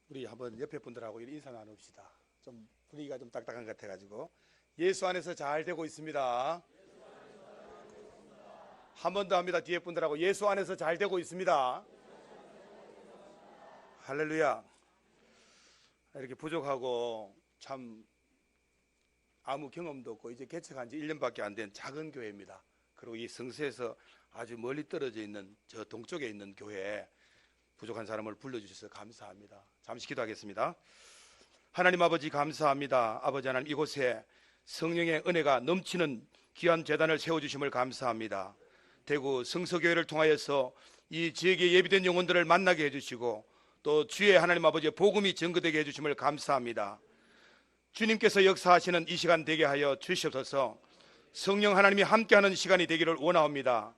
우리 한번 옆에 분들하고 인사 나눕시다. 좀 분위기가 좀 딱딱한 것 같아가지고. 예수 안에서 잘 되고 있습니다. 한 번 더 합니다. 뒤에 분들하고 예수 안에서 잘 되고 있습니다. 할렐루야. 이렇게 부족하고 참 아무 경험도 없고 이제 개척한 지 1년밖에 안 된 작은 교회입니다. 그리고 이 성수에서 아주 멀리 떨어져 있는 저 동쪽에 있는 교회에 부족한 사람을 불러주셔서 감사합니다. 잠시 기도하겠습니다. 하나님 아버지 감사합니다. 아버지 하나님, 이곳에 성령의 은혜가 넘치는 귀한 제단을 세워주심을 감사합니다. 대구 성서교회를 통하여서 이 지역에 예비된 영혼들을 만나게 해주시고 또 주의 하나님 아버지의 복음이 증거되게 해주심을 감사합니다. 주님께서 역사하시는 이 시간 되게 하여 주시옵소서. 성령 하나님이 함께하는 시간이 되기를 원하옵니다.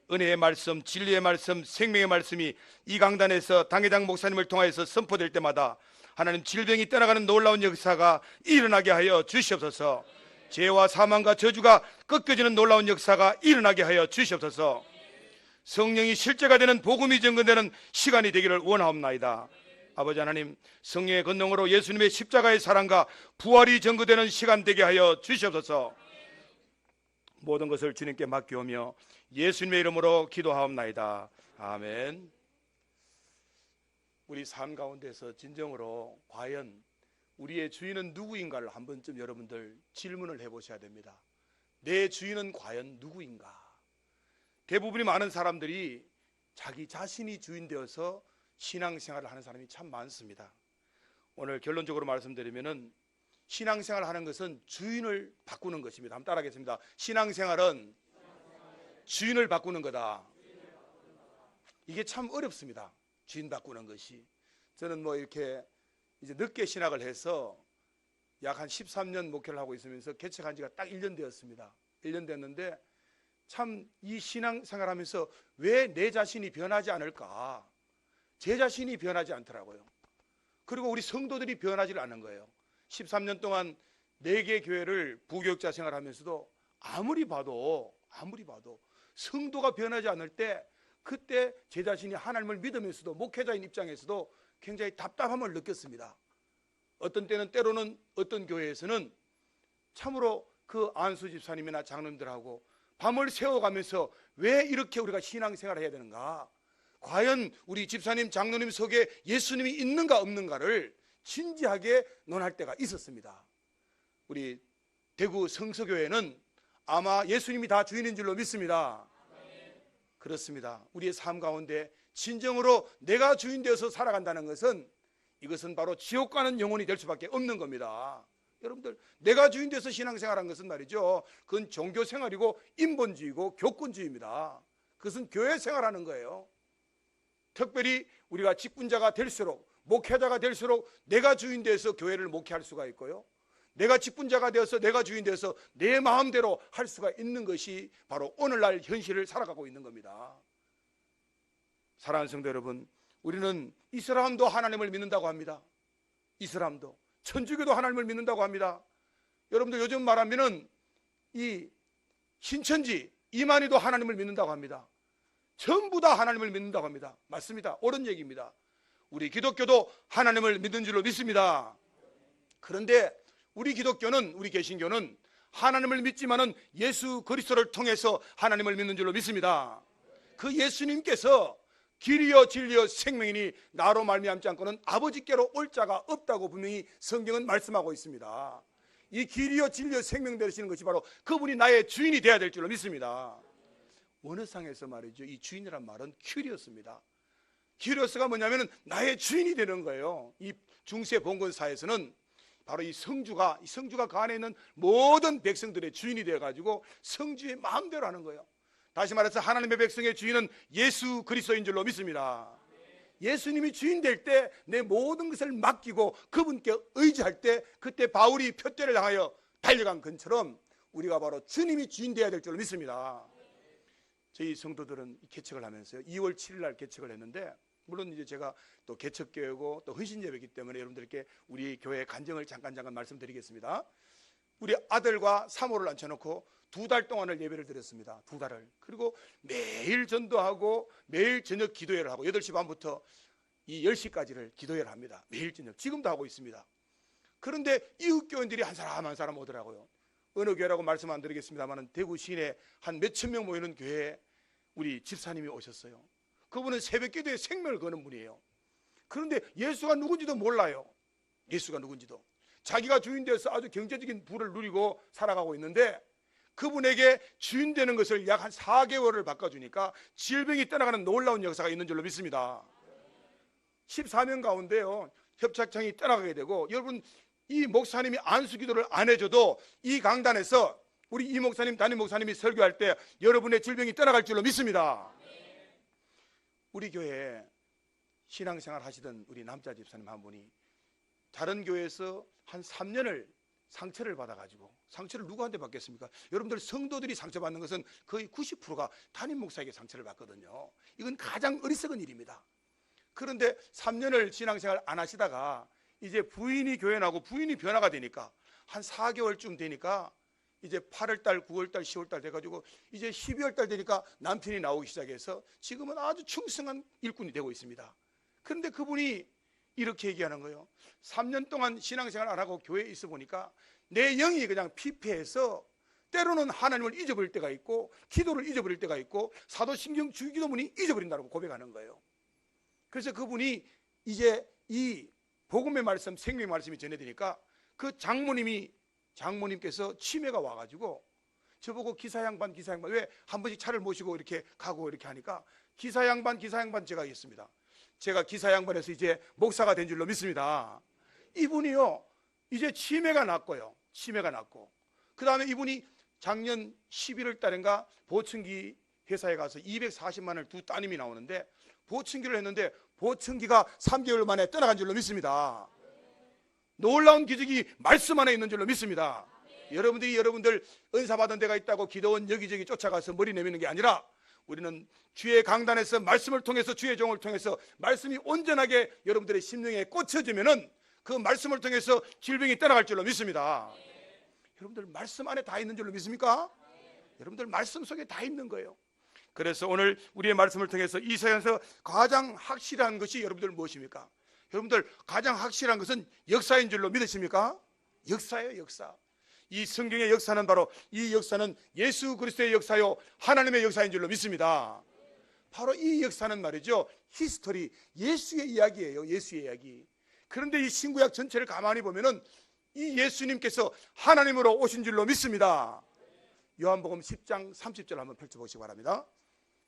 은혜의 말씀, 진리의 말씀, 생명의 말씀이 이 강단에서 당회장 목사님을 통하여서 선포될 때마다 하나님 질병이 떠나가는 놀라운 역사가 일어나게 하여 주시옵소서. 죄와 사망과 저주가 꺾여지는 놀라운 역사가 일어나게 하여 주시옵소서. 성령이 실제가 되는 복음이 증거되는 시간이 되기를 원하옵나이다. 아버지 하나님, 성령의 권능으로 예수님의 십자가의 사랑과 부활이 증거되는 시간 되게 하여 주시옵소서. 모든 것을 주님께 맡기오며 예수님의 이름으로 기도하옵나이다. 아멘. 우리 삶 가운데서 진정으로 과연 우리의 주인은 누구인가를 한 번쯤 여러분들 질문을 해보셔야 됩니다. 내 주인은 과연 누구인가? 대부분이 많은 사람들이 자기 자신이 주인 되어서 신앙생활을 하는 사람이 참 많습니다. 오늘 결론적으로 말씀드리면은 신앙생활을 하는 것은 주인을 바꾸는 것입니다. 한번 따라하겠습니다. 신앙생활은 주인을 바꾸는 거다. 이게 참 어렵습니다. 주인 바꾸는 것이. 저는 뭐 이렇게 이제 늦게 신학을 해서 약 한 13년 목회를 하고 있으면서 개척한 지가 딱 1년 되었습니다. 1년 됐는데 참 이 신앙생활 하면서 왜 내 자신이 변하지 않을까? 제 자신이 변하지 않더라고요. 그리고 우리 성도들이 변하지 않은 거예요. 13년 동안 4개 교회를 부교육자 생활하면서도 아무리 봐도 성도가 변하지 않을 때 그때 제 자신이 하나님을 믿으면서도 목회자인 입장에서도 굉장히 답답함을 느꼈습니다. 어떤 때는 때로는 어떤 교회에서는 참으로 그 안수 집사님이나 장로님들하고 밤을 새워가면서 왜 이렇게 우리가 신앙생활을 해야 되는가? 과연 우리 집사님, 장로님 속에 예수님이 있는가 없는가를 진지하게 논할 때가 있었습니다. 우리 대구 성서교회는 아마 예수님이 다 주인인 줄로 믿습니다. 그렇습니다. 우리의 삶 가운데 진정으로 내가 주인 되어서 살아간다는 것은 이것은 바로 지옥 가는 영혼이 될 수밖에 없는 겁니다. 여러분들, 내가 주인 되어서 신앙생활한 것은 말이죠, 그건 종교생활이고 인본주의고 교권주의입니다. 그것은 교회 생활하는 거예요. 특별히 우리가 직분자가 될수록, 목회자가 될수록 내가 주인 되어서 교회를 목회할 수가 있고요, 내가 직분자가 되어서 내가 주인 되어서 내 마음대로 할 수가 있는 것이 바로 오늘날 현실을 살아가고 있는 겁니다. 사랑하는 성도 여러분, 우리는 이슬람도 하나님을 믿는다고 합니다. 이슬람도, 천주교도 하나님을 믿는다고 합니다. 여러분들 요즘 말하면은 이 신천지, 이만희도 하나님을 믿는다고 합니다. 전부 다 하나님을 믿는다고 합니다. 맞습니다. 옳은 얘기입니다. 우리 기독교도 하나님을 믿는 줄로 믿습니다. 그런데 우리 기독교는, 우리 개신교는 하나님을 믿지만은 예수 그리스도를 통해서 하나님을 믿는 줄로 믿습니다. 그 예수님께서 길이요 진리요 생명이니 나로 말미암지 않고는 아버지께로 올 자가 없다고 분명히 성경은 말씀하고 있습니다. 이 길이요 진리요 생명 되시는 것이 바로 그분이 나의 주인이 되어야 될 줄로 믿습니다. 원어상에서 말이죠, 이 주인이란 말은 큐리오스입니다. 큐리오스가 뭐냐면 나의 주인이 되는 거예요. 이 중세 봉건사에서는 바로 이 성주가 그 안에 있는 모든 백성들의 주인이 되어가지고 성주의 마음대로 하는 거예요. 다시 말해서 하나님의 백성의 주인은 예수 그리스도인 줄로 믿습니다. 예수님이 주인 될 때 내 모든 것을 맡기고 그분께 의지할 때, 그때 바울이 표대를 향하여 달려간 것처럼 우리가 바로 주님이 주인 되어야 될 줄로 믿습니다. 저희 성도들은 개척을 하면서요, 2월 7일 날 개척을 했는데, 물론 이제 제가 또 개척교회고 또 헌신예배이기 때문에 여러분들께 우리 교회 간증을 잠깐 말씀드리겠습니다. 우리 아들과 사모를 앉혀놓고 2달 동안을 예배를 드렸습니다. 2달을. 그리고 매일 전도하고 매일 저녁 기도회를 하고 8시 반부터 이 10시까지를 기도회를 합니다. 매일 저녁. 지금도 하고 있습니다. 그런데 이웃교인들이 한 사람 한 사람 오더라고요. 어느 교회라고 말씀 안 드리겠습니다만 대구 시내 한 몇천 명 모이는 교회에 우리 집사님이 오셨어요. 그분은 새벽 기도에 생명을 거는 분이에요. 그런데 예수가 누군지도 몰라요. 예수가 누군지도. 자기가 주인 되어서 아주 경제적인 부를 누리고 살아가고 있는데 그분에게 주인 되는 것을 약 한 4개월을 바꿔주니까 질병이 떠나가는 놀라운 역사가 있는 줄로 믿습니다. 14명 가운데요 협착증이 떠나가게 되고, 여러분 이 목사님이 안수기도를 안 해줘도 이 강단에서 우리 이 목사님 담임 목사님이 설교할 때 여러분의 질병이 떠나갈 줄로 믿습니다. 우리 교회에 신앙생활 하시던 우리 남자 집사님 한 분이 다른 교회에서 한 3년을 상처를 받아가지고, 상처를 누구한테 받겠습니까? 여러분들 성도들이 상처받는 것은 거의 90%가 담임 목사에게 상처를 받거든요. 이건 가장 어리석은 일입니다. 그런데 3년을 신앙생활 안 하시다가 이제 부인이 교회 나고 부인이 변화가 되니까 한 4개월쯤 되니까 이제 8월달, 9월달, 10월달 돼가지고 이제 12월달 되니까 남편이 나오기 시작해서 지금은 아주 충성한 일꾼이 되고 있습니다. 그런데 그분이 이렇게 얘기하는 거예요. 3년 동안 신앙생활 안 하고 교회에 있어 보니까 내 영이 그냥 피폐해서 때로는 하나님을 잊어버릴 때가 있고 기도를 잊어버릴 때가 있고 사도신경 주기도문이 잊어버린다고 고백하는 거예요. 그래서 그분이 이제 이 복음의 말씀, 생명의 말씀이 전해지니까 그 장모님께서 치매가 와가지고 저보고 기사 양반 왜 한 번씩 차를 모시고 이렇게 가고 이렇게 하니까 기사 양반 제가 있습니다. 제가 기사 양반에서 이제 목사가 된 줄로 믿습니다. 이분이요 이제 치매가 났고 그 다음에 이분이 작년 11월 달인가 보청기 회사에 가서 240만 원을 두 따님이 나오는데 보청기를 했는데 보청기가 3개월 만에 떠나간 줄로 믿습니다. 놀라운 기적이 말씀 안에 있는 줄로 믿습니다. 여러분들 은사 받은 데가 있다고 기도원 여기저기 쫓아가서 머리 내미는 게 아니라 우리는 주의 강단에서 말씀을 통해서 주의 종을 통해서 말씀이 온전하게 여러분들의 심령에 꽂혀지면은 그 말씀을 통해서 질병이 떠나갈 줄로 믿습니다. 여러분들 말씀 안에 다 있는 줄로 믿습니까? 여러분들 말씀 속에 다 있는 거예요. 그래서 오늘 우리의 말씀을 통해서 이 세상에서 가장 확실한 것이 여러분들 무엇입니까? 여러분들 가장 확실한 것은 역사인 줄로 믿으십니까? 역사예요, 역사. 이 성경의 역사는 바로 이 역사는 예수 그리스도의 역사요 하나님의 역사인 줄로 믿습니다. 바로 이 역사는 말이죠 히스토리, 예수의 이야기예요. 예수의 이야기. 그런데 이 신구약 전체를 가만히 보면은 이 예수님께서 하나님으로 오신 줄로 믿습니다. 요한복음 10장 30절 한번 펼쳐보시기 바랍니다.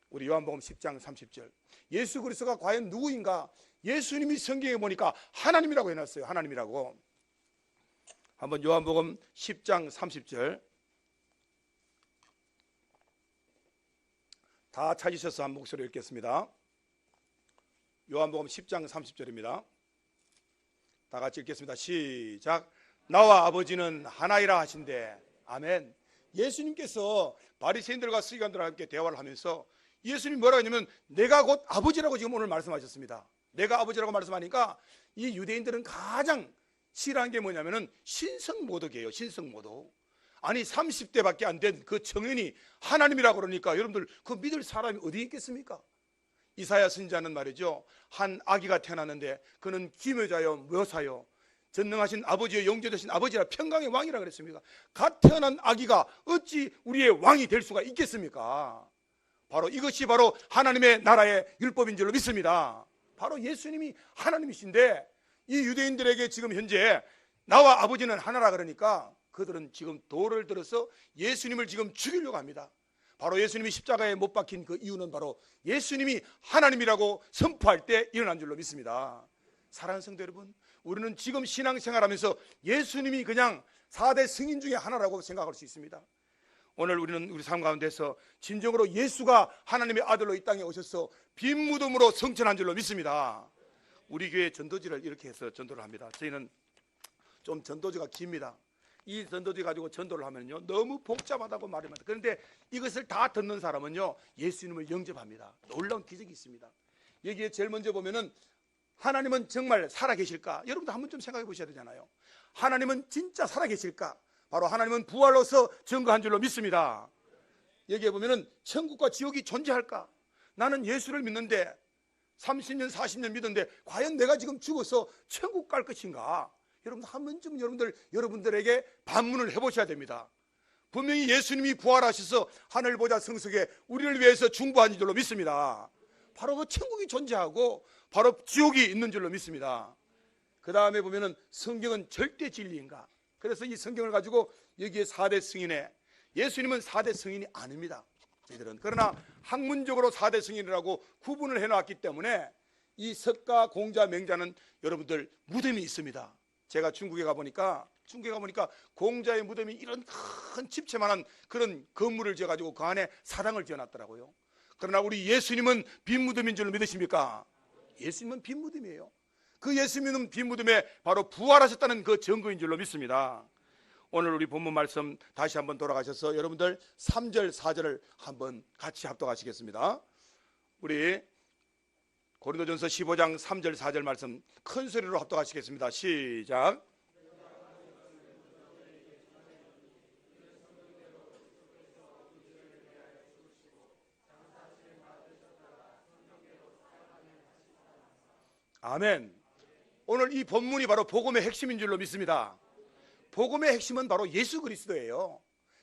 우리 요한복음 10장 30절. 예수 그리스도가 과연 누구인가? 예수님이 성경에 보니까 하나님이라고 해놨어요. 하나님이라고. 한번 요한복음 10장 30절 다 찾으셔서 한 목소리 읽겠습니다. 요한복음 10장 30절입니다. 다 같이 읽겠습니다. 시작. 나와 아버지는 하나이라 하신대. 아멘. 예수님께서 바리새인들과 서기관들과 함께 대화를 하면서 예수님이 뭐라고 했냐면 내가 곧 아버지라고 지금 오늘 말씀하셨습니다. 내가 아버지라고 말씀하니까 이 유대인들은 가장 싫어한 게 뭐냐면은 신성모독이에요. 신성모독. 아니 30대밖에 안 된 그 청년이 하나님이라고 그러니까 여러분들 그 믿을 사람이 어디 있겠습니까? 이사야 선지자는 말이죠 한 아기가 태어났는데 그는 기묘자요 묘사요 전능하신 아버지요 영조되신 아버지라 평강의 왕이라 그랬습니까? 갓 태어난 아기가 어찌 우리의 왕이 될 수가 있겠습니까? 바로 이것이 바로 하나님의 나라의 율법인 줄로 믿습니다. 바로 예수님이 하나님이신데 이 유대인들에게 지금 현재 나와 아버지는 하나라 그러니까 그들은 지금 돌을 들어서 예수님을 지금 죽이려고 합니다. 바로 예수님이 십자가에 못 박힌 그 이유는 바로 예수님이 하나님이라고 선포할 때 일어난 줄로 믿습니다. 사랑하는 성도 여러분, 우리는 지금 신앙생활하면서 예수님이 그냥 4대 승인 중에 하나라고 생각할 수 있습니다. 오늘 우리는 우리 삶 가운데서 진정으로 예수가 하나님의 아들로 이 땅에 오셔서 빈 무덤으로 성천한 줄로 믿습니다. 우리 교회 전도지를 이렇게 해서 전도를 합니다. 저희는 좀 전도지가 깁니다. 이 전도지 가지고 전도를 하면요 너무 복잡하다고 말합니다. 그런데 이것을 다 듣는 사람은요 예수님을 영접합니다. 놀라운 기적이 있습니다. 여기에 제일 먼저 보면은 하나님은 정말 살아계실까? 여러분도 한번 좀 생각해 보셔야 되잖아요. 하나님은 진짜 살아계실까? 바로 하나님은 부활로서 증거한 줄로 믿습니다. 여기에 보면은 천국과 지옥이 존재할까? 나는 예수를 믿는데 30년 40년 믿었는데 과연 내가 지금 죽어서 천국 갈 것인가? 여러분 한 번쯤 여러분들에게 반문을 해보셔야 됩니다. 분명히 예수님이 부활하셔서 하늘 보좌 성석에 우리를 위해서 중보한 줄로 믿습니다. 바로 그 천국이 존재하고 바로 지옥이 있는 줄로 믿습니다. 그 다음에 보면은 성경은 절대 진리인가? 그래서 이 성경을 가지고 여기에 4대 승인에, 예수님은 4대 승인이 아닙니다. 이들은. 그러나 학문적으로 4대 승인이라고 구분을 해놨기 때문에 이 석가, 공자, 맹자는 여러분들 무덤이 있습니다. 제가 중국에 가보니까 공자의 무덤이 이런 큰 집채만한 그런 건물을 지어가지고 그 안에 사당을 지어놨더라고요. 그러나 우리 예수님은 빈 무덤인 줄 믿으십니까? 예수님은 빈 무덤이에요. 그 예수님은 빈 무덤에 바로 부활하셨다는 그 증거인 줄로 믿습니다. 오늘 우리 본문 말씀 다시 한번 돌아가셔서 여러분들 3절 4절을 한번 같이 합독하시겠습니다. 우리 고린도전서 15장 3절 4절 말씀 큰 소리로 합독하시겠습니다. 시작. 아멘. 오늘 이 본문이 바로 복음의 핵심인 줄로 믿습니다. 복음의 핵심은 바로 예수 그리스도예요.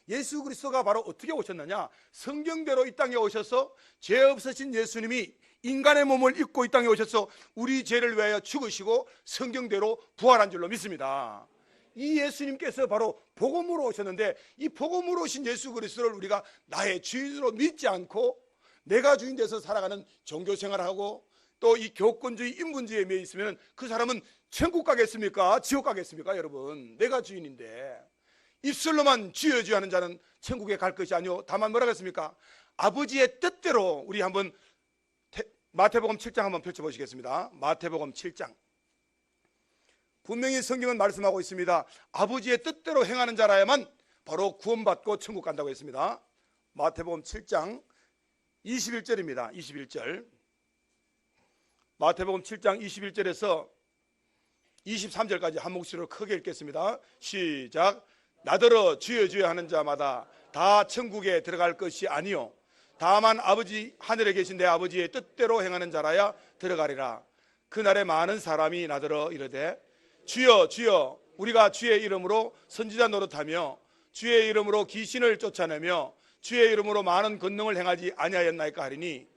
예수 그리스도가 바로 어떻게 오셨느냐? 성경대로 이 땅에 오셔서 죄 없으신 예수님이 인간의 몸을 입고 이 땅에 오셔서 우리 죄를 위하여 죽으시고 성경대로 부활한 줄로 믿습니다. 이 예수님께서 바로 복음으로 오셨는데 이 복음으로 오신 예수 그리스도를 우리가 나의 주인으로 믿지 않고 내가 주인 돼서 살아가는 종교생활하고 또 이 교권주의, 인본주의에 매여 있으면 그 사람은 천국 가겠습니까? 지옥 가겠습니까? 여러분, 내가 주인인데 입술로만 주여 주여 하는 자는 천국에 갈 것이 아니오. 다만 뭐라 그랬습니까? 아버지의 뜻대로. 우리 한번 마태복음 7장 한번 펼쳐보시겠습니다. 마태복음 7장. 분명히 성경은 말씀하고 있습니다. 아버지의 뜻대로 행하는 자라야만 바로 구원받고 천국 간다고 했습니다. 마태복음 7장 21절입니다. 21절. 마태복음 7장 21절에서 23절까지 한 목소리로 크게 읽겠습니다. 시작. 나더러 주여 주여 하는 자마다 다 천국에 들어갈 것이 아니요 다만 아버지 하늘에 계신 내 아버지의 뜻대로 행하는 자라야 들어가리라. 그날에 많은 사람이 나더러 이르되 주여 주여 우리가 주의 이름으로 선지자 노릇하며 주의 이름으로 귀신을 쫓아내며 주의 이름으로 많은 권능을 행하지 아니하였나이까 하리니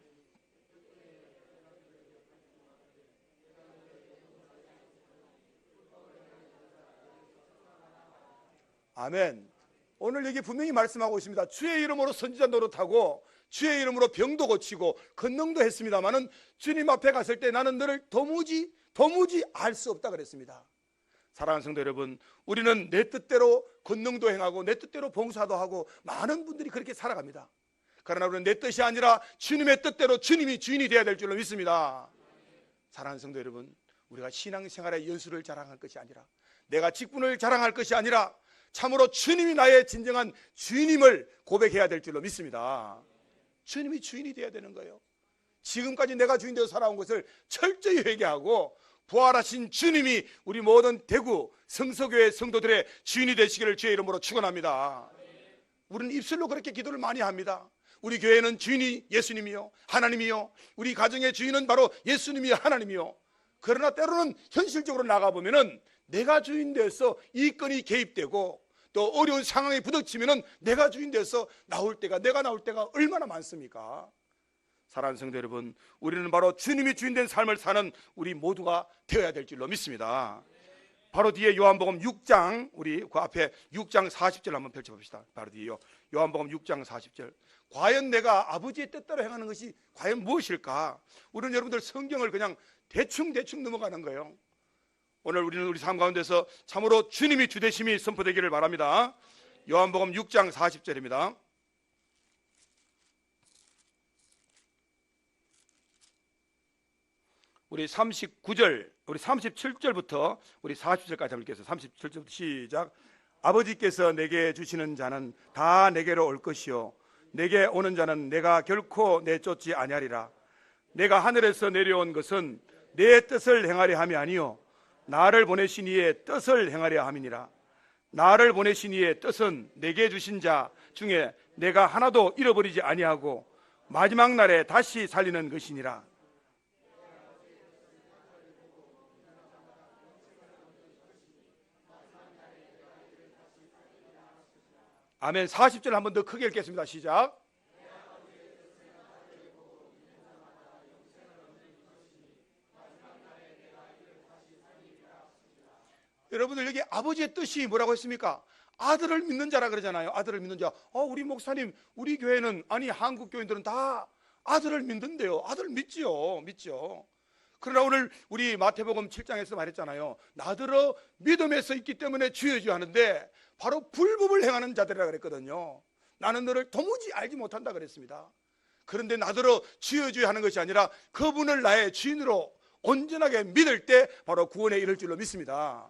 아멘. 오늘 여기 분명히 말씀하고 있습니다. 주의 이름으로 선지자 노릇하고 주의 이름으로 병도 고치고 권능도 했습니다마는 주님 앞에 갔을 때 나는 너를 도무지 알 수 없다 그랬습니다. 사랑하는 성도 여러분, 우리는 내 뜻대로 권능도 행하고 내 뜻대로 봉사도 하고 많은 분들이 그렇게 살아갑니다. 그러나 우리는 내 뜻이 아니라 주님의 뜻대로 주님이 주인이 되어야 될 줄로 믿습니다. 사랑하는 성도 여러분, 우리가 신앙생활의 연수를 자랑할 것이 아니라 내가 직분을 자랑할 것이 아니라 참으로 주님이 나의 진정한 주인임을 고백해야 될 줄로 믿습니다. 주님이 주인이 되어야 되는 거예요. 지금까지 내가 주인 되어 살아온 것을 철저히 회개하고 부활하신 주님이 우리 모든 대구 성서교회 성도들의 주인이 되시기를 주의 이름으로 축원합니다. 우리는 입술로 그렇게 기도를 많이 합니다. 우리 교회는 주인이 예수님이요 하나님이요, 우리 가정의 주인은 바로 예수님이요 하나님이요. 그러나 때로는 현실적으로 나가보면은 내가 주인 돼서 이 건이 개입되고 또 어려운 상황에 부딪히면은 내가 주인 돼서 내가 나올 때가 얼마나 많습니까? 사랑하는 성도 여러분, 우리는 바로 주님이 주인 된 삶을 사는 우리 모두가 되어야 될 줄로 믿습니다. 바로 뒤에 요한복음 6장, 우리 그 앞에 6장 40절 한번 펼쳐봅시다. 바로 뒤에요. 요한복음 6장 40절. 과연 내가 아버지의 뜻대로 행하는 것이 과연 무엇일까? 우리는 여러분들 성경을 그냥 대충 넘어가는 거예요. 오늘 우리는 우리 삶 가운데서 참으로 주님이 주되심이 선포되기를 바랍니다. 요한복음 6장 40절입니다. 우리 39절, 우리 37절부터 우리 40절까지 한번 읽겠습니다. 37절부터 시작. 아버지께서 내게 주시는 자는 다 내게로 올 것이요 내게 오는 자는 내가 결코 내쫓지 아니하리라. 내가 하늘에서 내려온 것은 내 뜻을 행하려 함이 아니요 나를 보내신 이의 뜻을 행하려 함이니라. 나를 보내신 이의 뜻은 내게 주신 자 중에 내가 하나도 잃어버리지 아니하고 마지막 날에 다시 살리는 것이니라. 아멘. 40절 한 번 더 크게 읽겠습니다. 시작. 여러분들 여기 아버지의 뜻이 뭐라고 했습니까? 아들을 믿는 자라 그러잖아요. 아들을 믿는 자. 우리 목사님, 우리 교회는, 아니 한국 교인들은 다 아들을 믿는데요. 아들 믿죠. 그러나 오늘 우리 마태복음 7장에서 말했잖아요. 나더러 믿음에서 있기 때문에 주여 하는데 바로 불법을 행하는 자들이라 그랬거든요. 나는 너를 도무지 알지 못한다 그랬습니다. 그런데 나더러 주여 하는 것이 아니라 그분을 나의 주인으로 온전하게 믿을 때 바로 구원에 이를 줄로 믿습니다.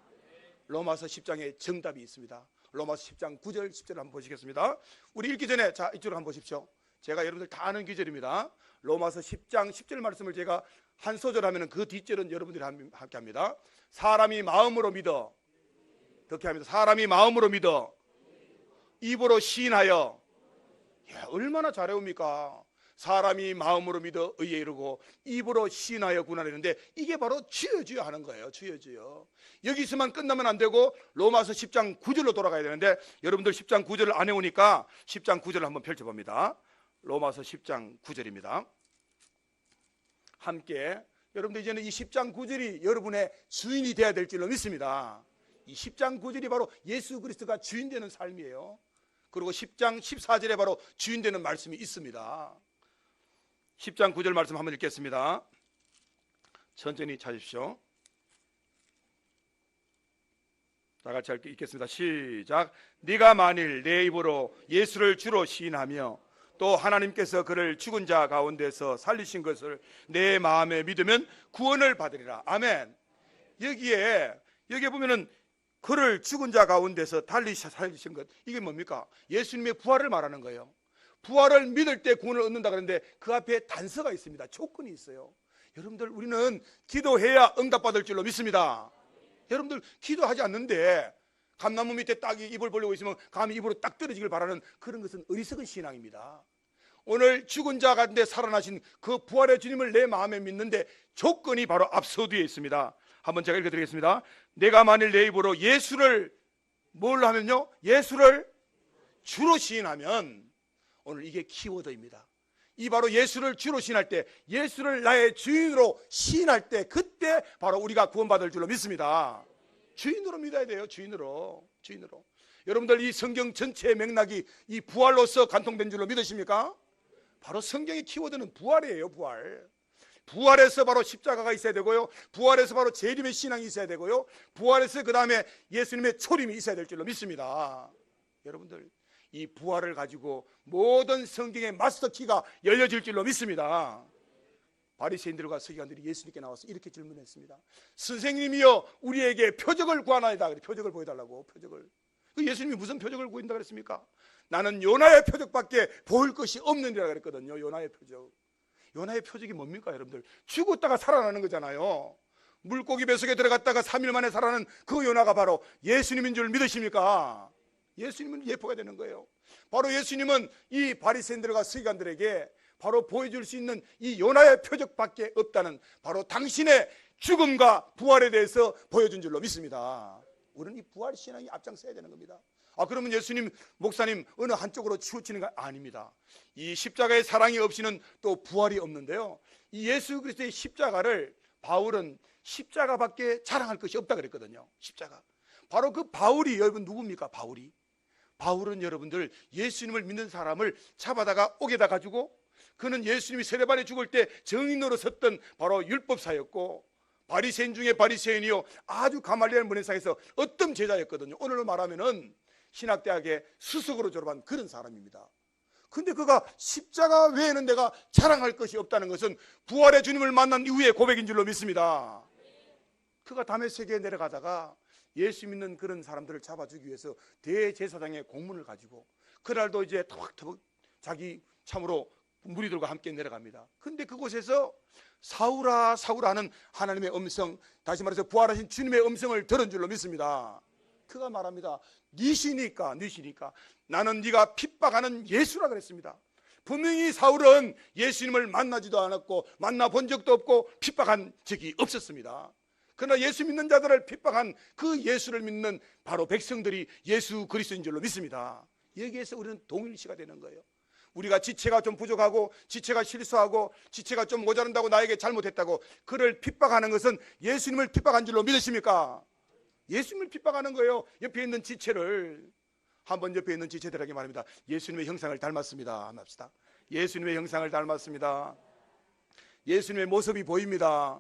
로마서 10장에 정답이 있습니다. 로마서 10장 9절 10절 한번 보시겠습니다. 우리 읽기 전에 자 이쪽으로 한번 보십시오. 제가 여러분들 다 아는 구절입니다. 로마서 10장 10절 말씀을 제가 한 소절 하면 그 뒷절은 여러분들이 함께 합니다. 사람이 마음으로 믿어, 그렇게 합니다. 사람이 마음으로 믿어 입으로 시인하여. 얼마나 잘 외웁니까? 사람이 마음으로 믿어 의에 이르고 입으로 시인하여 구원하려 했는데 이게 바로 주여 하는 거예요. 주여. 여기서만 끝나면 안 되고 로마서 10장 9절로 돌아가야 되는데 여러분들 10장 9절을 안 해오니까 10장 9절을 한번 펼쳐봅니다. 로마서 10장 9절입니다. 함께 여러분들 이제는 이 10장 9절이 여러분의 주인이 되어야 될 줄로 믿습니다. 이 10장 9절이 바로 예수 그리스도가 주인 되는 삶이에요. 그리고 10장 14절에 바로 주인 되는 말씀이 있습니다. 10장 9절 말씀 한번 읽겠습니다. 천천히 찾으십시오. 다 같이 읽겠습니다. 시작. 네가 만일 내 입으로 예수를 주로 시인하며 또 하나님께서 그를 죽은 자 가운데서 살리신 것을 내 마음에 믿으면 구원을 받으리라. 아멘. 여기에 보면은 그를 죽은 자 가운데서 살리신 것, 이게 뭡니까? 예수님의 부활을 말하는 거예요. 부활을 믿을 때 구원을 얻는다 그러는데 그 앞에 단서가 있습니다. 조건이 있어요. 여러분들 우리는 기도해야 응답받을 줄로 믿습니다. 여러분들 기도하지 않는데 감나무 밑에 딱이 입을 벌리고 있으면 감이 입으로 딱 떨어지길 바라는 그런 것은 어리석은 신앙입니다. 오늘 죽은 자 가운데 살아나신 그 부활의 주님을 내 마음에 믿는데 조건이 바로 앞서 뒤에 있습니다. 한번 제가 읽어드리겠습니다. 내가 만일 내 입으로 예수를 뭘 하면요? 예수를 주로 시인하면, 오늘 이게 키워드입니다. 이 바로 예수를 주로 시인할 때, 예수를 나의 주인으로 시인할 때, 그때 바로 우리가 구원받을 줄로 믿습니다. 주인으로 믿어야 돼요. 주인으로. 여러분들 이 성경 전체의 맥락이 이 부활로서 간통된 줄로 믿으십니까? 바로 성경의 키워드는 부활이에요. 부활에서 바로 십자가가 있어야 되고요, 부활에서 바로 재림의 신앙이 있어야 되고요, 부활에서 그 다음에 예수님의 초림이 있어야 될 줄로 믿습니다. 여러분들 이 부활을 가지고 모든 성경의 마스터키가 열려질 줄로 믿습니다. 바리새인들과 서기관들이 예수님께 나와서 이렇게 질문했습니다. 선생님이여 우리에게 표적을 구하나이다. 표적을 보여달라고. 표적을. 예수님이 무슨 표적을 구한다 그랬습니까? 나는 요나의 표적밖에 보일 것이 없느니라 그랬거든요. 요나의 표적. 요나의 표적이 뭡니까 여러분들? 죽었다가 살아나는 거잖아요. 물고기 뱃속에 들어갔다가 3일 만에 살아나는 그 요나가 바로 예수님인 줄 믿으십니까? 예수님은 예표가 되는 거예요. 바로 예수님은 이 바리새인들과 서기관들에게 바로 보여줄 수 있는 이 요나의 표적밖에 없다는, 바로 당신의 죽음과 부활에 대해서 보여준 줄로 믿습니다. 우리는 이 부활 신앙이 앞장서야 되는 겁니다. 그러면 예수님, 목사님 어느 한쪽으로 치우치는 거 아닙니다. 이 십자가의 사랑이 없이는 또 부활이 없는데요, 이 예수 그리스도의 십자가를 바울은 십자가밖에 자랑할 것이 없다 그랬거든요. 십자가. 바로 그 바울이 여러분 누굽니까? 바울은 여러분들 예수님을 믿는 사람을 잡아다가 옥에다 가지고, 그는 예수님이 세례반에 죽을 때 증인으로 섰던 바로 율법사였고, 바리새인 중에 바리새인이요, 아주 가말리엘 문해상에서 어떤 제자였거든요. 오늘로 말하면은 신학대학에 수석으로 졸업한 그런 사람입니다. 근데 그가 십자가 외에는 내가 자랑할 것이 없다는 것은 부활의 주님을 만난 이후의 고백인 줄로 믿습니다. 그가 다메섹에 내려가다가 예수 믿는 그런 사람들을 잡아주기 위해서 대제사장의 공문을 가지고, 그날도 이제 터벅터벅 자기 참으로 무리들과 함께 내려갑니다. 근데 그곳에서 사울아 사울아 하는 하나님의 음성, 다시 말해서 부활하신 주님의 음성을 들은 줄로 믿습니다. 그가 말합니다. 니시니까 나는 네가 핍박하는 예수라 그랬습니다. 분명히 사울은 예수님을 만나지도 않았고 만나본 적도 없고 핍박한 적이 없었습니다. 그러나 예수 믿는 자들을 핍박한 그 예수를 믿는 바로 백성들이 예수 그리스도인 줄로 믿습니다. 여기에서 우리는 동일시가 되는 거예요. 우리가 지체가 좀 부족하고 지체가 실수하고 지체가 좀 모자란다고 나에게 잘못했다고 그를 핍박하는 것은 예수님을 핍박한 줄로 믿으십니까? 예수님을 핍박하는 거예요. 옆에 있는 지체를. 한번 옆에 있는 지체들에게 말합니다. 예수님의 형상을 닮았습니다. 합시다. 예수님의 형상을 닮았습니다. 예수님의 모습이 보입니다.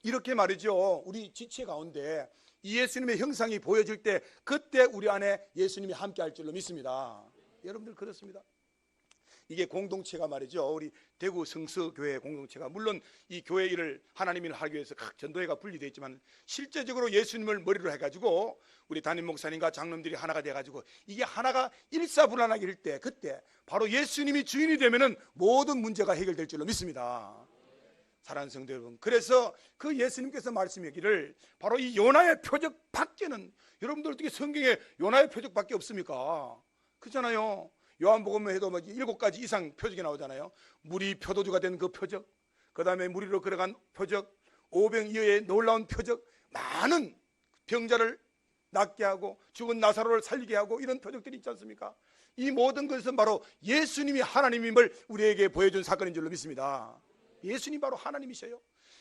이렇게 말이죠. 우리 지체 가운데 이 예수님의 형상이 보여질 때 그때 우리 안에 예수님이 함께 할 줄로 믿습니다. 여러분들 그렇습니다. 이게 공동체가 말이죠. 우리 대구 성서교회 공동체가 물론 이 교회 일을 하나님 일을 하기 위해서 각 전도회가 분리되어 있지만 실제적으로 예수님을 머리로 해가지고 우리 담임 목사님과 장로님들이 하나가 돼가지고 이게 하나가 일사불란하게 할 때 그때 바로 예수님이 주인이 되면은 모든 문제가 해결될 줄로 믿습니다. 사랑하는 성도 여러분, 그래서 그 예수님께서 말씀하기를 바로 이 요나의 표적 밖에는, 여러분들 어떻게 성경에 요나의 표적밖에 없습니까? 그렇잖아요. 요한복음에 해도 7가지 이상 표적이 나오잖아요. 물이 표도주가 된 그 표적, 그 다음에 무리로 걸어간 표적, 오병이어의 놀라운 표적, 많은 병자를 낫게 하고 죽은 나사로를 살리게 하고 이런 표적들이 있지 않습니까? 이 모든 것은 바로 예수님이 하나님임을 우리에게 보여준 사건인 줄로 믿습니다. 예수님이 바로 하나님이셔요.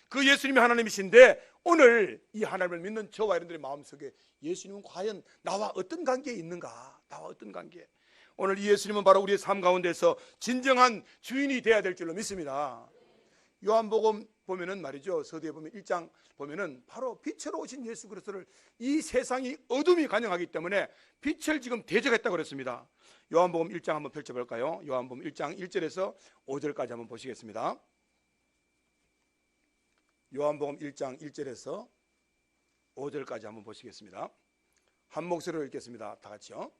그 예수님이 하나님이신데 오늘 이 하나님을 믿는 저와 여러분들의 마음속에 예수님은 과연 나와 어떤 관계에 있는가? 나와 어떤 관계? 오늘 이 예수님은 바로 우리의 삶 가운데서 진정한 주인이 되어야 될 줄로 믿습니다. 요한복음 보면은 말이죠. 서두에 보면 1장 보면은 바로 빛으로 오신 예수 그리스도를 이 세상이 어둠이 관영하기 때문에 빛을 지금 대적했다고 그랬습니다. 요한복음 1장 한번 펼쳐볼까요? 요한복음 1장 1절에서 5절까지 한번 보시겠습니다. 요한복음 1장 1절에서 5절까지 한번 보시겠습니다. 한 목소리로 읽겠습니다. 다 같이요.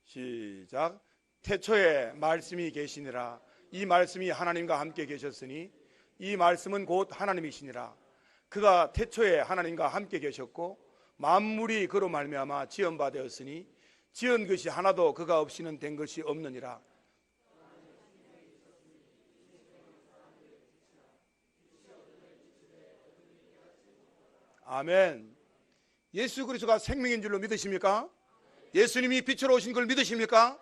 시작. 태초에 말씀이 계시니라. 이 말씀이 하나님과 함께 계셨으니 이 말씀은 곧 하나님이시니라. 그가 태초에 하나님과 함께 계셨고 만물이 그로 말미암아 지은 바 되었으니 지은 것이 하나도 그가 없이는 된 것이 없느니라. 아멘. 예수 그리스도가 생명인 줄로 믿으십니까? 예수님이 빛으로 오신 걸 믿으십니까?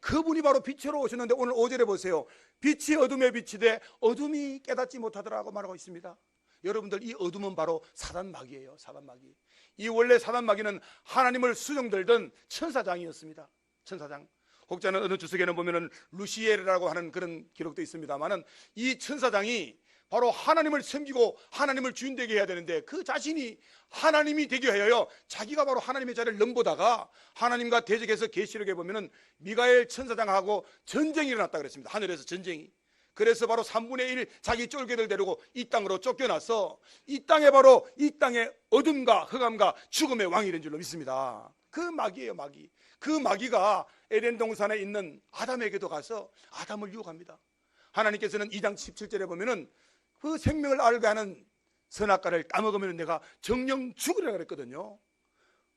그분이 바로 빛으로 오셨는데 오늘 5절에 보세요. 빛이 어둠에 비치되 어둠이 깨닫지 못하더라고 말하고 있습니다. 여러분들 이 어둠은 바로 사단마귀예요. 사단마귀. 이 원래 사단마귀는 하나님을 수종들던 천사장이었습니다. 천사장. 혹자는 어느 주석에는 보면은 루시엘이라고 하는 그런 기록도 있습니다만은 이 천사장이 바로 하나님을 섬기고 하나님을 주인 되게 해야 되는데 그 자신이 하나님이 되게 하여 자기가 바로 하나님의 자리를 넘보다가 하나님과 대적해서 계시록에 보면은 미가엘 천사장하고 전쟁이 일어났다 그랬습니다. 하늘에서 전쟁이. 그래서 바로 3분의 1 자기 쫄개들 데리고 이 땅으로 쫓겨나서 이 땅에 바로 이 땅의 어둠과 흑암과 죽음의 왕이 된 줄로 믿습니다. 그 마귀예요, 마귀. 그 마귀가 에덴 동산에 있는 아담에게도 가서 아담을 유혹합니다. 하나님께서는 2장 17절에 보면은 그 생명을 알게 하는 선악과를 따먹으면 내가 정령 죽으리라 그랬거든요.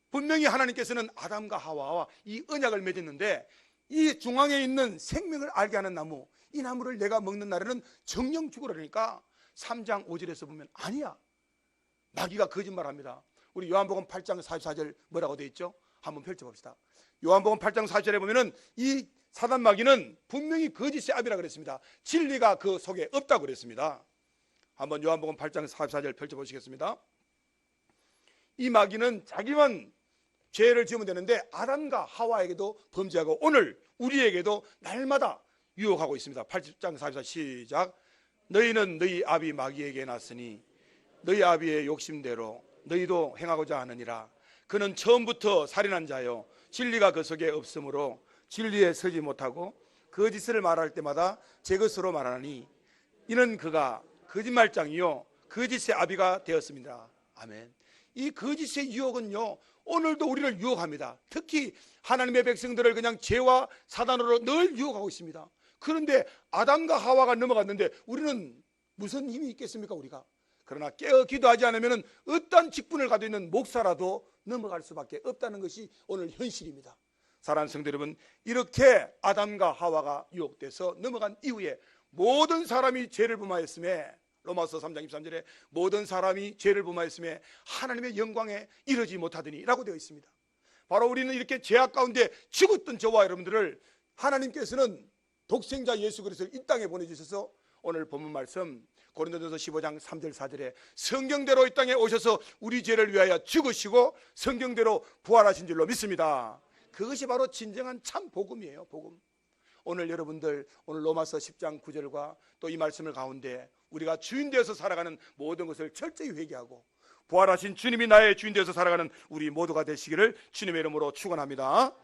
분명히 하나님께서는 아담과 하와와 이 언약을 맺었는데 이 중앙에 있는 생명을 알게 하는 나무, 이 나무를 내가 먹는 날에는 정령 죽으라니까 3장 5절에서 보면 아니야. 마귀가 거짓말합니다. 우리 요한복음 8장 44절 뭐라고 되어 있죠? 한번 펼쳐봅시다. 요한복음 8장 44절에 보면은 이 사단 마귀는 분명히 거짓의 아비라 그랬습니다. 진리가 그 속에 없다고 그랬습니다. 한번 요한복음 8장 44절 펼쳐보시겠습니다. 이 마귀는 자기만 죄를 지으면 되는데 아담과 하와에게도 범죄하고 오늘 우리에게도 날마다 유혹하고 있습니다. 8장 44 시작. 너희는 너희 아비 마귀에게 났으니 너희 아비의 욕심대로 너희도 행하고자 하느니라. 그는 처음부터 살인한 자요 진리가 그 속에 없으므로 진리에 서지 못하고 거짓을 말할 때마다 제 것으로 말하니 이는 그가 거짓말장이요 거짓의 아비가 되었습니다. 아멘. 이 거짓의 유혹은요 오늘도 우리를 유혹합니다. 특히 하나님의 백성들을 그냥 죄와 사단으로 늘 유혹하고 있습니다. 그런데 아담과 하와가 넘어갔는데 우리는 무슨 힘이 있겠습니까? 우리가. 그러나 깨어 기도하지 않으면 어떤 직분을 가지고 있는 목사라도 넘어갈 수밖에 없다는 것이 오늘 현실입니다. 사랑하는 성도 여러분, 이렇게 아담과 하와가 유혹돼서 넘어간 이후에 모든 사람이 죄를 범하였음에 로마서 3장 23절에 모든 사람이 죄를 범하였음에 하나님의 영광에 이르지 못하더니 라고 되어 있습니다. 바로 우리는 이렇게 죄악 가운데 죽었던 저와 여러분들을 하나님께서는 독생자 예수 그리스도를 이 땅에 보내주셔서 오늘 본문 말씀 고린도전서 15장 3절 4절에 성경대로 이 땅에 오셔서 우리 죄를 위하여 죽으시고 성경대로 부활하신 줄로 믿습니다. 그것이 바로 진정한 참 복음이에요. 복음. 오늘 여러분들 오늘 로마서 10장 9절과 또 이 말씀을 가운데 우리가 주인 되어서 살아가는 모든 것을 철저히 회개하고 부활하신 주님이 나의 주인 되어서 살아가는 우리 모두가 되시기를 주님의 이름으로 축원합니다.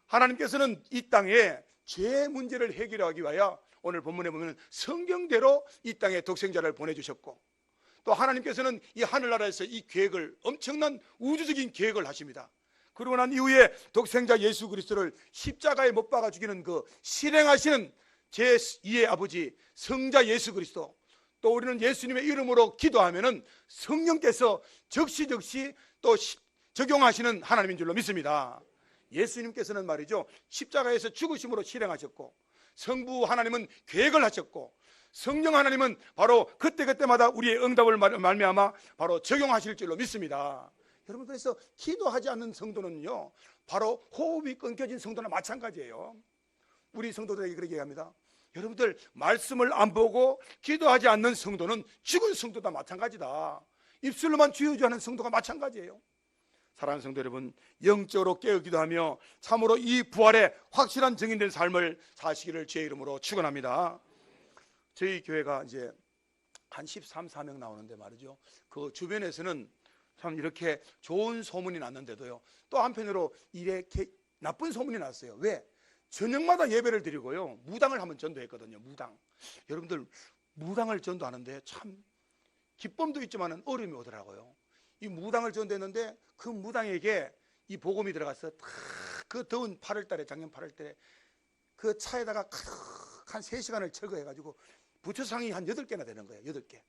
하나님께서는 이 땅에 죄 문제를 해결하기 위하여 오늘 본문에 보면 성경대로 이 땅에 독생자를 보내주셨고 또 하나님께서는 이 하늘나라에서 이 계획을 엄청난 우주적인 계획을 하십니다. 그러고 난 이후에 독생자 예수 그리스도를 십자가에 못 박아 죽이는 그 실행하시는 제2의 아버지 성자 예수 그리스도, 또 우리는 예수님의 이름으로 기도하면은 성령께서 적시적시 또 적용하시는 하나님인 줄로 믿습니다. 예수님께서는 말이죠, 십자가에서 죽으심으로 실행하셨고 성부 하나님은 계획을 하셨고 성령 하나님은 바로 그때그때마다 우리의 응답을 말미암아 바로 적용하실 줄로 믿습니다. 여러분, 그래서 기도하지 않는 성도는요 바로 호흡이 끊겨진 성도나 마찬가지예요. 우리 성도들에게 그렇게 얘기합니다. 여러분들, 말씀을 안 보고 기도하지 않는 성도는 죽은 성도다 마찬가지다. 입술로만 주여주하는 성도가 마찬가지예요. 사랑하는 성도 여러분, 영적으로 깨어 기도하며 참으로 이 부활의 확실한 증인된 삶을 사시기를 주의 이름으로 축원합니다. 저희 교회가 이제 한 13, 14명 나오는데 말이죠, 그 주변에서는 참 이렇게 좋은 소문이 났는데도요 또 한편으로 이렇게 나쁜 소문이 났어요. 왜? 저녁마다 예배를 드리고요 무당을 한번 전도했거든요. 무당. 여러분들, 무당을 전도하는데 참 기쁨도 있지만 어려움이 오더라고요. 이 무당을 전도했는데 그 무당에게 이 복음이 들어가서 그 더운 8월달에, 작년 8월달에 그 차에다가 한 3시간을 철거해가지고 부처상이 한 8개나 되는 거예요. 8개.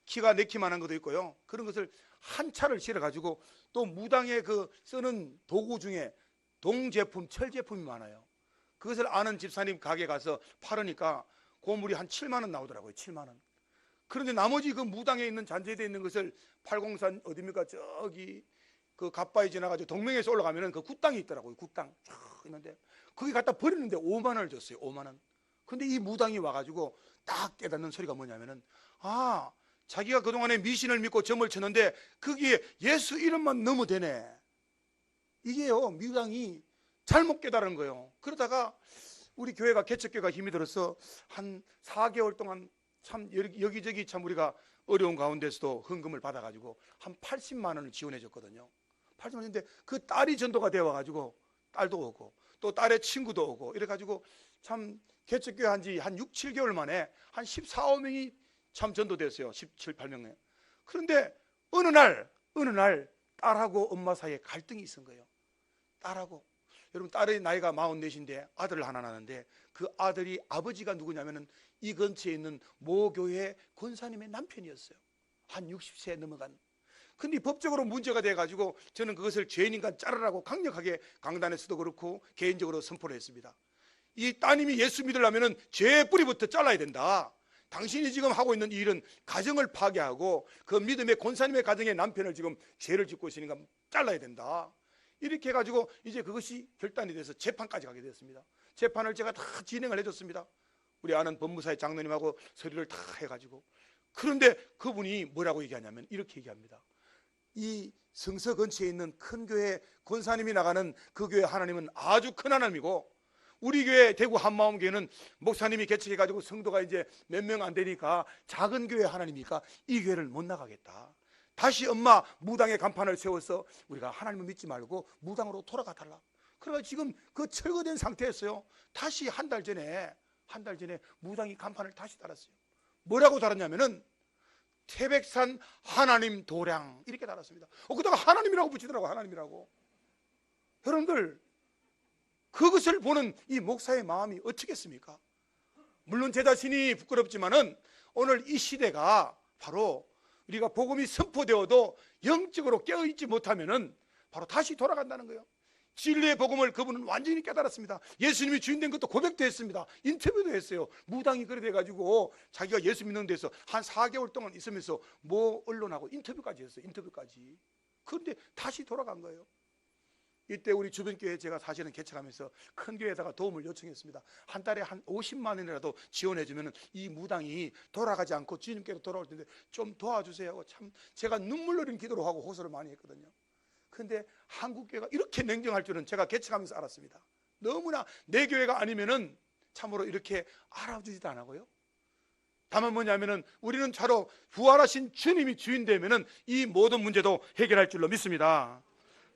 키가 4키만한 것도 있고요. 그런 것을 한 차를 실어가지고 또 무당의 그 쓰는 도구 중에 동제품, 철제품이 많아요. 그것을 아는 집사님 가게 가서 팔으니까 고물이 한 7만 원 나오더라고요. 7만 원. 그런데 나머지 그 무당에 있는 잔재되어 있는 것을 팔공산 어디입니까? 저기 그 갓바위 지나가지고 동명에서 올라가면은 그 굿땅이 있더라고요. 굿땅 쫙 있는데 거기 갖다 버리는데 5만 원을 줬어요. 5만 원. 근데 이 무당이 와가지고 딱 깨닫는 소리가 뭐냐면은, 아, 자기가 그동안에 미신을 믿고 점을 쳤는데 거기에 예수 이름만 넣으면 되네. 이게요, 무당이 잘못 깨달은 거예요. 그러다가 우리 교회가 개척교회가 힘이 들어서 한 4개월 동안 참 여기저기 참 우리가 어려운 가운데서도 헌금을 받아가지고 한 80만 원을 지원해 줬거든요. 80만 원인데 그 딸이 전도가 되어 와가지고 딸도 오고 또 딸의 친구도 오고 이래가지고 참 개척교회 한지 한 6, 7개월 만에 한 14, 15명이 참 전도됐어요. 17, 8명에. 그런데 어느 날 딸하고 엄마 사이에 갈등이 있은 거예요. 딸하고. 여러분, 딸의 나이가 44인데 아들을 하나 낳았는데 그 아들이 아버지가 누구냐면은 이 근처에 있는 모 교회 권사님의 남편이었어요. 한 60세 넘어간. 근데 법적으로 문제가 돼가지고 저는 그것을 죄인인간 자르라고 강력하게 강단에서도 그렇고 개인적으로 선포를 했습니다. 이 따님이 예수 믿으려면은 죄의 뿌리부터 잘라야 된다. 당신이 지금 하고 있는 이 일은 가정을 파괴하고 그 믿음의 권사님의 가정의 남편을 지금 죄를 짓고 있으니까 잘라야 된다. 이렇게 해가지고 이제 그것이 결단이 돼서 재판까지 가게 됐습니다. 재판을 제가 다 진행을 해줬습니다. 우리 아는 법무사의 장로님하고 서류를 다 해가지고. 그런데 그분이 뭐라고 얘기하냐면 이렇게 얘기합니다. 이 성서 근처에 있는 큰 교회 권사님이 나가는 그 교회 하나님은 아주 큰 하나님이고, 우리 교회 대구 한마음교회는 목사님이 개척해가지고 성도가 이제 몇 명 안 되니까 작은 교회 하나님이니까 이 교회를 못 나가겠다. 다시 엄마 무당의 간판을 세워서 우리가 하나님을 믿지 말고 무당으로 돌아가 달라. 그래서 지금 그 철거된 상태였어요. 다시 한 달 전에 무당이 간판을 다시 달았어요. 뭐라고 달았냐면은 태백산 하나님 도량 이렇게 달았습니다. 그다가 하나님이라고 붙이더라고. 하나님이라고. 여러분들, 그것을 보는 이 목사의 마음이 어떻겠습니까? 물론 제 자신이 부끄럽지만은 오늘 이 시대가 바로 우리가 복음이 선포되어도 영적으로 깨어있지 못하면은 바로 다시 돌아간다는 거예요. 진리의 복음을 그분은 완전히 깨달았습니다. 예수님이 주인된 것도 고백도 했습니다. 인터뷰도 했어요. 무당이 그래 돼가지고 자기가 예수 믿는 데서 한 4개월 동안 있으면서 뭐 언론하고 인터뷰까지 했어요. 인터뷰까지. 그런데 다시 돌아간 거예요. 이때 우리 주변 교회 제가 사실은 개척하면서 큰 교회에다가 도움을 요청했습니다. 한 달에 한 50만 원이라도 지원해 주면 이 무당이 돌아가지 않고 주님께로 돌아올 텐데 좀 도와주세요. 참 제가 눈물 흘린 기도를 하고 호소를 많이 했거든요. 그런데 한국 교회가 이렇게 냉정할 줄은 제가 개척하면서 알았습니다. 너무나 내 교회가 아니면은 참으로 이렇게 알아주지도 않고요. 다만 뭐냐면은 우리는 차로 부활하신 주님이 주인 되면은 이 모든 문제도 해결할 줄로 믿습니다.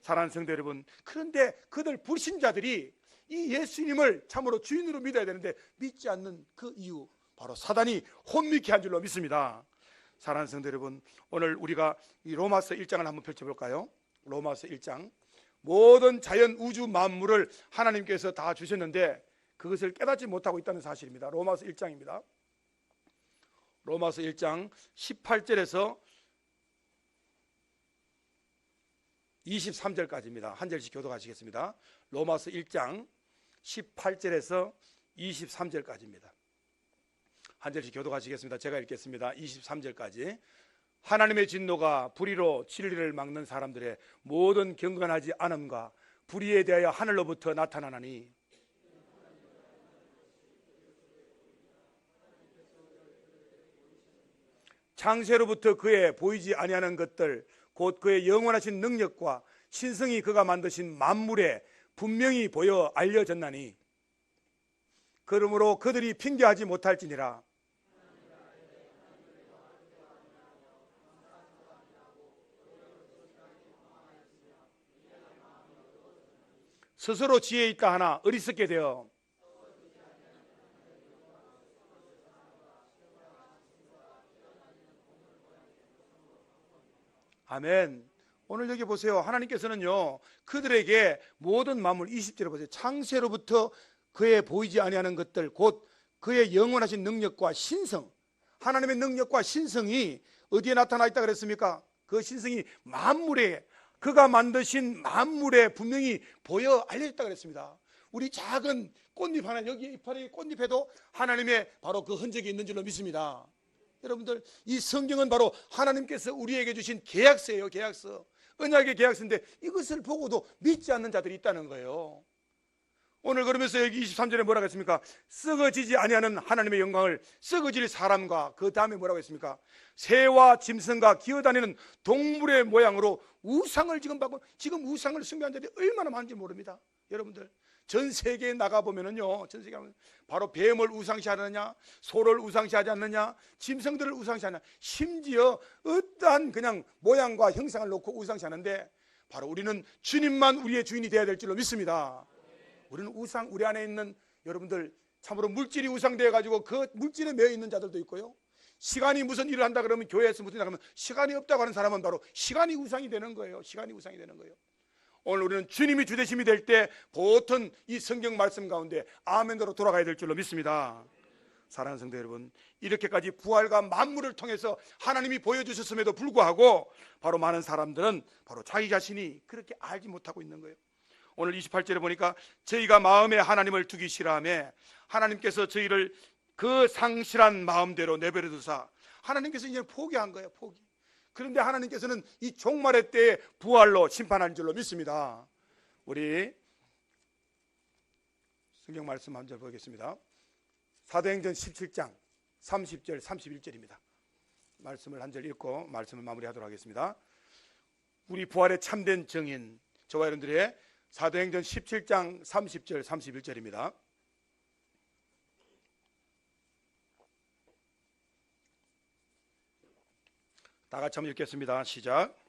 사랑하는 성도 여러분, 그런데 그들 불신자들이 이 예수님을 참으로 주인으로 믿어야 되는데 믿지 않는 그 이유, 바로 사단이 혼미케 한 줄로 믿습니다. 사랑하는 성도 여러분, 오늘 우리가 이 로마서 1장을 한번 펼쳐볼까요? 로마서 1장. 모든 자연 우주 만물을 하나님께서 다 주셨는데 그것을 깨닫지 못하고 있다는 사실입니다. 로마서 1장입니다. 로마서 1장 18절에서 23절까지입니다. 한 절씩 교독하시겠습니다. 로마서 1장 18절에서 23절까지입니다. 한 절씩 교독하시겠습니다. 제가 읽겠습니다. 23절까지. 하나님의 진노가 불의로 진리를 막는 사람들의 모든 경건하지 않음과 불의에 대하여 하늘로부터 나타나나니 창세로부터 그의 보이지 아니하는 것들 곧 그의 영원하신 능력과 신성이 그가 만드신 만물에 분명히 보여 알려졌나니 그러므로 그들이 핑계하지 못할지니라. 스스로 지혜 있다 하나 어리석게 되어 아멘. 오늘 여기 보세요. 하나님께서는요 그들에게 모든 만물 20절에 보세요. 창세로부터 그의 보이지 아니하는 것들 곧 그의 영원하신 능력과 신성, 하나님의 능력과 신성이 어디에 나타나 있다 그랬습니까? 그 신성이 만물에, 그가 만드신 만물에 분명히 보여 알려졌다 그랬습니다. 우리 작은 꽃잎 하나, 여기 이파리 꽃잎에도 하나님의 바로 그 흔적이 있는 줄로 믿습니다. 여러분들, 이 성경은 바로 하나님께서 우리에게 주신 계약서예요. 계약서, 언약의 계약서인데 이것을 보고도 믿지 않는 자들이 있다는 거예요. 오늘 그러면서 여기 23절에 뭐라고 했습니까? 썩어지지 아니하는 하나님의 영광을 썩어질 사람과 그 다음에 뭐라고 했습니까? 새와 짐승과 기어다니는 동물의 모양으로 우상을 지금 받고, 지금 우상을 숭배하는 자들이 얼마나 많은지 모릅니다. 여러분들, 전 세계에 나가보면은요, 전 세계에 바로 뱀을 우상시하느냐, 소를 우상시하지 않느냐, 짐승들을 우상시하느냐, 심지어 어떠한 그냥 모양과 형상을 놓고 우상시하는데 바로 우리는 주님만 우리의 주인이 되어야 될 줄로 믿습니다. 우리는 우상, 우리 안에 있는 여러분들 참으로 물질이 우상되어 가지고 그 물질에 매여 있는 자들도 있고요, 시간이 무슨 일을 한다 그러면 교회에서 무슨 일 하면 시간이 없다고 하는 사람은 바로 시간이 우상이 되는 거예요. 시간이 우상이 되는 거예요. 오늘 우리는 주님이 주되심이 될 때 보통 이 성경 말씀 가운데 아멘으로 돌아가야 될 줄로 믿습니다. 사랑하는 성도 여러분, 이렇게까지 부활과 만물을 통해서 하나님이 보여주셨음에도 불구하고 바로 많은 사람들은 바로 자기 자신이 그렇게 알지 못하고 있는 거예요. 오늘 28절에 보니까 저희가 마음에 하나님을 두기 싫어하며 하나님께서 저희를 그 상실한 마음대로 내버려 두사, 하나님께서 이제 포기한 거예요. 포기. 그런데 하나님께서는 이 종말의 때에 부활로 심판하는 줄로 믿습니다. 우리 성경 말씀 한 절 보겠습니다. 사도행전 17장 30절 31절입니다. 말씀을 한 절 읽고 말씀을 마무리하도록 하겠습니다. 우리 부활의 참된 증인, 저와 여러분들의 사도행전 17장 30절 31절입니다. 다 같이 한번 읽겠습니다. 시작.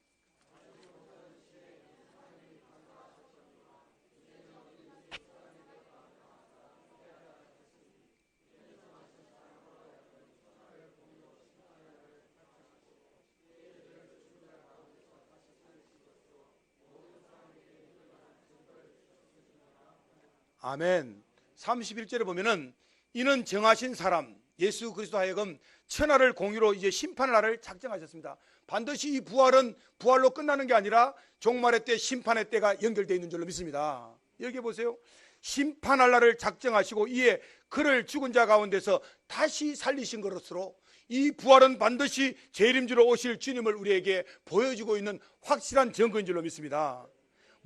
아멘. 31절에 보면은 이는 정하신 사람 예수 그리스도 하여금 천하를 공의로 이제 심판할 날을 작정하셨습니다. 반드시 이 부활은 부활로 끝나는 게 아니라 종말의 때, 심판의 때가 연결되어 있는 줄로 믿습니다. 여기 보세요. 심판할 날을 작정하시고 이에 그를 죽은 자 가운데서 다시 살리신 것으로 이 부활은 반드시 재림주로 오실 주님을 우리에게 보여주고 있는 확실한 증거인 줄로 믿습니다.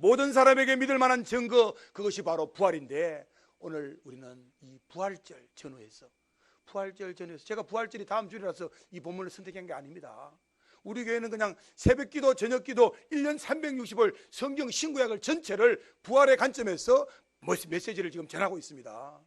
모든 사람에게 믿을 만한 증거, 그것이 바로 부활인데, 오늘 우리는 이 부활절 전후에서 제가 부활절이 다음 주일이라서 이 본문을 선택한 게 아닙니다. 우리 교회는 그냥 새벽기도, 저녁기도 1년 360을 성경 신구약을 전체를 부활의 관점에서 메시지를 지금 전하고 있습니다.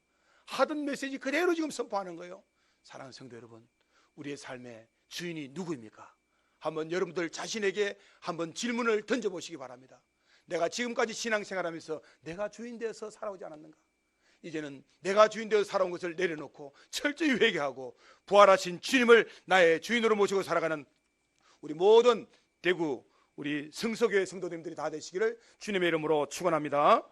하던 메시지 그대로 지금 선포하는 거예요. 사랑하는 성도 여러분, 우리의 삶의 주인이 누구입니까? 한번 여러분들 자신에게 한번 질문을 던져보시기 바랍니다. 내가 지금까지 신앙생활하면서 내가 주인 되어서 살아오지 않았는가? 이제는 내가 주인 되어서 살아온 것을 내려놓고 철저히 회개하고 부활하신 주님을 나의 주인으로 모시고 살아가는 우리 모든 대구 우리 성서교회 성도님들이 다 되시기를 주님의 이름으로 축원합니다.